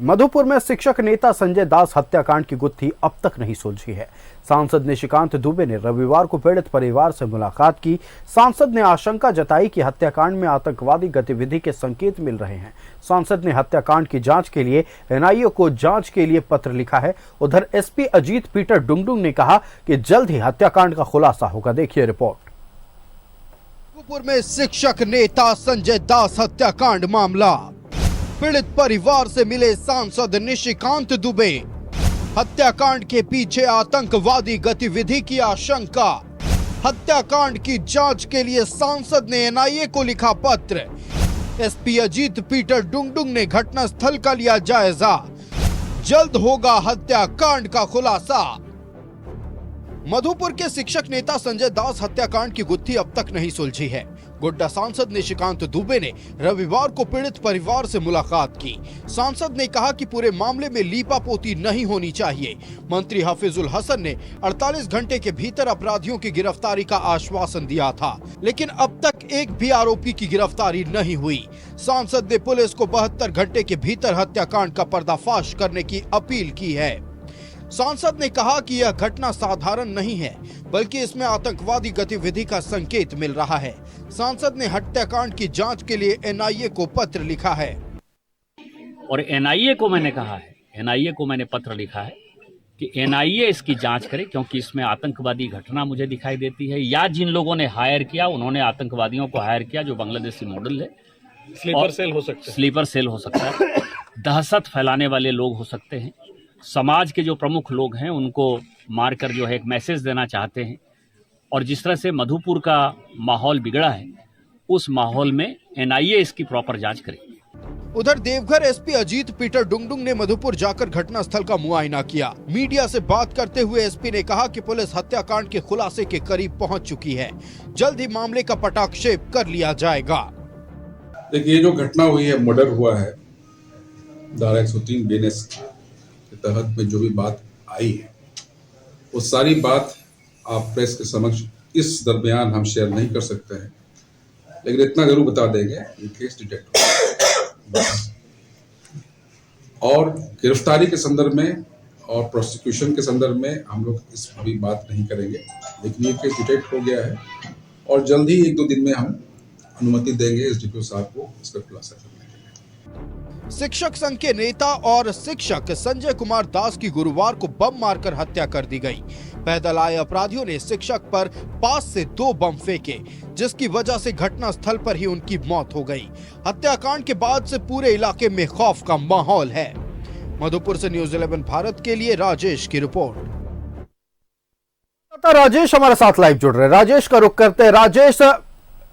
मधुपुर में शिक्षक नेता संजय दास हत्याकांड की गुत्थी अब तक नहीं सुलझी है। सांसद निशिकांत दुबे ने रविवार को पीड़ित परिवार से मुलाकात की। सांसद ने आशंका जताई कि हत्याकांड में आतंकवादी गतिविधि के संकेत मिल रहे हैं। सांसद ने हत्याकांड की जांच के लिए एनआईए को जांच के लिए पत्र लिखा है। उधर एसपी अजीत पीटर डुंगडुंग ने कहा कि जल्द ही हत्याकांड का खुलासा होगा। देखिए रिपोर्ट। मधुपुर में शिक्षक नेता संजय दास हत्याकांड मामला। पीड़ित परिवार से मिले सांसद निशिकांत दुबे। हत्याकांड के पीछे आतंकवादी गतिविधि की आशंका। हत्याकांड की जांच के लिए सांसद ने एनआईए को लिखा पत्र। एसपी अजीत पीटर डुंगडुंग ने घटनास्थल का लिया जायजा। जल्द होगा हत्याकांड का खुलासा। मधुपुर के शिक्षक नेता संजय दास हत्याकांड की गुत्थी अब तक नहीं सुलझी है। गोड्डा सांसद निशिकांत दुबे ने रविवार को पीड़ित परिवार से मुलाकात की। सांसद ने कहा कि पूरे मामले में लीपापोती नहीं होनी चाहिए। मंत्री हफीजुल हसन ने 48 घंटे के भीतर अपराधियों की गिरफ्तारी का आश्वासन दिया था, लेकिन अब तक एक भी आरोपी की गिरफ्तारी नहीं हुई। सांसद ने पुलिस को 72 घंटे के भीतर हत्याकांड का पर्दाफाश करने की अपील की है। सांसद ने कहा कि यह घटना साधारण नहीं है, बल्कि इसमें आतंकवादी गतिविधि का संकेत मिल रहा है। सांसद ने हत्याकांड की जांच के लिए एनआईए को पत्र लिखा है और एनआईए को मैंने कहा है, एनआईए को मैंने पत्र लिखा है कि एनआईए इसकी जांच करे, क्योंकि इसमें आतंकवादी घटना मुझे दिखाई देती है, या जिन लोगों ने हायर किया उन्होंने आतंकवादियों को हायर किया जो बांग्लादेशी मॉडल है। स्लीपर सेल हो सकता है, स्लीपर सेल हो सकता है, दहशत फैलाने वाले लोग हो सकते हैं, समाज के जो प्रमुख लोग हैं उनको मारकर जो है एक मैसेज देना चाहते हैं। और जिस तरह से मधुपुर का माहौल बिगड़ा है, उस माहौल में एनआईए इसकी प्रॉपर जांच करेगी। उधर देवघर एसपी अजीत पीटर डुंगडुंग ने मधुपुर जाकर घटनास्थल का मुआयना किया। मीडिया से बात करते हुए एसपी ने कहा कि पुलिस हत्याकांड के खुलासे के करीब पहुंच चुकी है। जल्द ही मामले का पटाक्षेप कर लिया जाएगा। देखिए, ये जो घटना हुई है, मर्डर हुआ है, धारा 103 बीएनएस के तहत में जो भी बात आई है, वो सारी बात आप प्रेस के समक्ष इस दरमियान हम शेयर नहीं कर सकते हैं, लेकिन इतना जरूर बता देंगे ये केस डिटेक्ट हो और गिरफ्तारी के संदर्भ में और प्रोसिक्यूशन के संदर्भ में हम लोग इस अभी बात नहीं करेंगे, लेकिन ये केस डिटेक्ट हो गया है और जल्द ही 1-2 दिन में हम अनुमति देंगे एसडीपीओ साहब को इसका खुलासा करने के लिए। शिक्षक संघ के नेता और शिक्षक संजय कुमार दास की गुरुवार को बम मारकर हत्या कर दी गई। पैदल आए अपराधियों ने शिक्षक पर 5 से 2 बम फेंके, जिसकी वजह से घटनास्थल पर ही उनकी मौत हो गई। हत्याकांड के बाद से पूरे इलाके में खौफ का माहौल है। मधुपुर से न्यूज़ 11 भारत के लिए राजेश की रिपोर्ट। राजेश हमारे साथ लाइव जुड़ रहे हैं। राजेश का रुख करते हैं। राजेश,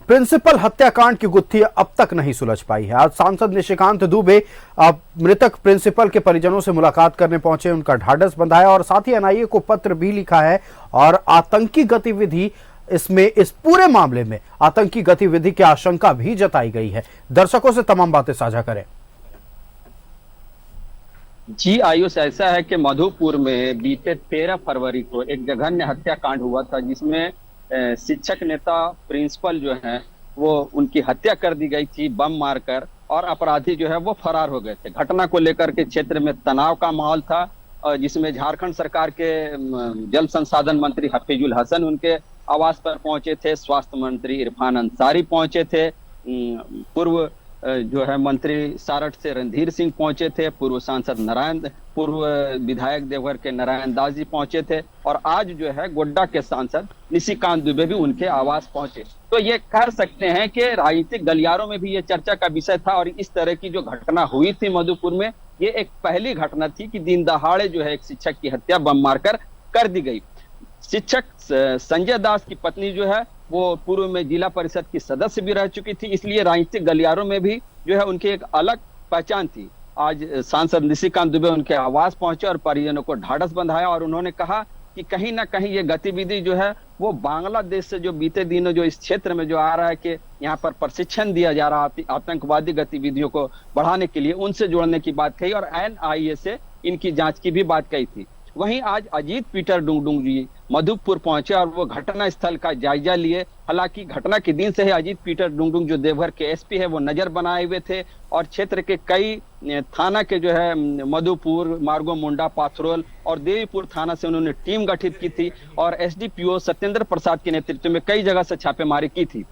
प्रिंसिपल हत्याकांड की गुत्थी अब तक नहीं सुलझ पाई है। आज सांसद निशिकांत दुबे मृतक प्रिंसिपल के परिजनों से मुलाकात करने पहुंचे, उनका ढाढ़स बंधाया और साथ ही एनआईए को पत्र भी लिखा है और आतंकी गतिविधि इसमें, इस पूरे मामले में आतंकी गतिविधि की आशंका भी जताई गई है। दर्शकों से तमाम बातें साझा करें। जी आयुष, ऐसा है कि मधुपुर में बीते 13 फरवरी को एक जघन्य हत्याकांड हुआ था, जिसमें शिक्षक नेता प्रिंसिपल जो हैं वो उनकी हत्या कर दी गई थी बम मारकर, और अपराधी जो है वो फरार हो गए थे। घटना को लेकर के क्षेत्र में तनाव का माहौल था, जिसमें झारखंड सरकार के जल संसाधन मंत्री हफीजुल हसन उनके आवास पर पहुंचे थे, स्वास्थ्य मंत्री इरफान अंसारी पहुंचे थे, पूर्व जो है मंत्री सारठ से रणधीर सिंह पहुंचे थे, पूर्व विधायक देवघर के नारायण दास जी पहुंचे थे, और आज जो है गोड्डा के सांसद निशिकांत दुबे भी उनके आवास पहुंचे। तो ये कह सकते हैं कि राजनीतिक गलियारों में भी ये चर्चा का विषय था। और इस तरह की जो घटना हुई थी मधुपुर में, ये एक पहली घटना थी कि दिन दहाड़े जो है एक शिक्षक की हत्या बम मारकर कर दी गई। शिक्षक संजय दास की पत्नी जो है वो पूर्व में जिला परिषद की सदस्य भी रह चुकी थी, इसलिए राजनीतिक गलियारों में भी जो है उनकी एक अलग पहचान थी। आज सांसद निशिकांत दुबे उनके आवास पहुंचे और परिजनों को ढाढ़स बंधाया, और उन्होंने कहा कि कहीं ना कहीं ये गतिविधि जो है वो बांग्लादेश से जो बीते दिनों जो इस क्षेत्र में जो आ रहा है कि यहाँ पर प्रशिक्षण दिया जा रहा है आतंकवादी गतिविधियों को बढ़ाने के लिए, उनसे जोड़ने की बात कही और एनआईए से इनकी जांच की भी बात कही थी। वहीं आज अजीत पीटर डुंगडुंग जी मधुपुर पहुंचे और वो घटना स्थल का जायजा लिए। हालांकि घटना के दिन से ही अजीत पीटर डुंगडुंग जो देवघर के एसपी है वो नजर बनाए हुए थे और क्षेत्र के कई थाना के जो है मधुपुर, मार्गो मुंडा, पाथरोल और देवीपुर थाना से उन्होंने टीम गठित की थी और एसडीपीओ सत्येंद्र प्रसाद के नेतृत्व में कई जगह से छापेमारी की थी।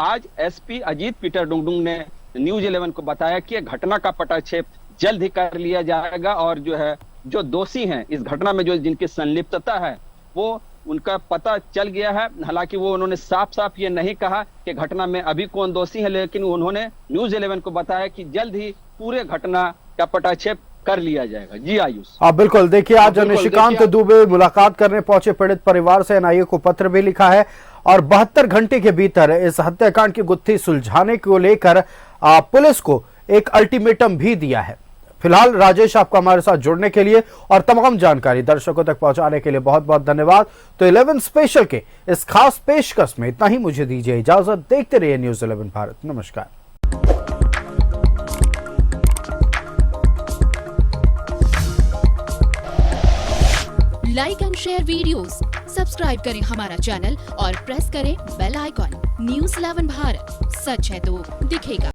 आज एसपी अजीत पीटर डुंगडुंग ने न्यूज 11 को बताया कि घटना का पटाक्षेप जल्द ही कर लिया जाएगा और जो है जो दोषी हैं इस घटना में जो जिनकी संलिप्तता है वो उनका पता चल गया है। हालांकि वो उन्होंने साफ साफ ये नहीं कहा कि घटना में अभी कौन दोषी है, लेकिन उन्होंने न्यूज 11 को बताया कि जल्द ही पूरे घटना का पटाक्षेप कर लिया जाएगा। जी आयुष। बिल्कुल, देखिए आज निशिकांत दुबे मुलाकात करने पहुंचे पीड़ित परिवार से एनआईए को पत्र भी लिखा है और 72 घंटे के भीतर इस हत्याकांड की गुत्थी सुलझाने को लेकर पुलिस को एक अल्टीमेटम भी दिया है। फिलहाल राजेश, आपका हमारे साथ जुड़ने के लिए और तमाम जानकारी दर्शकों तक पहुंचाने के लिए बहुत बहुत धन्यवाद। तो 11 स्पेशल के इस खास पेशकश में इतना ही, मुझे दीजिए इजाजत। देखते रहिए न्यूज़ 11 भारत। नमस्कार। Like and share videos, subscribe करें हमारा चैनल और प्रेस करें बेल आइकॉन। न्यूज़ 11 भारत, सच है तो दिखेगा।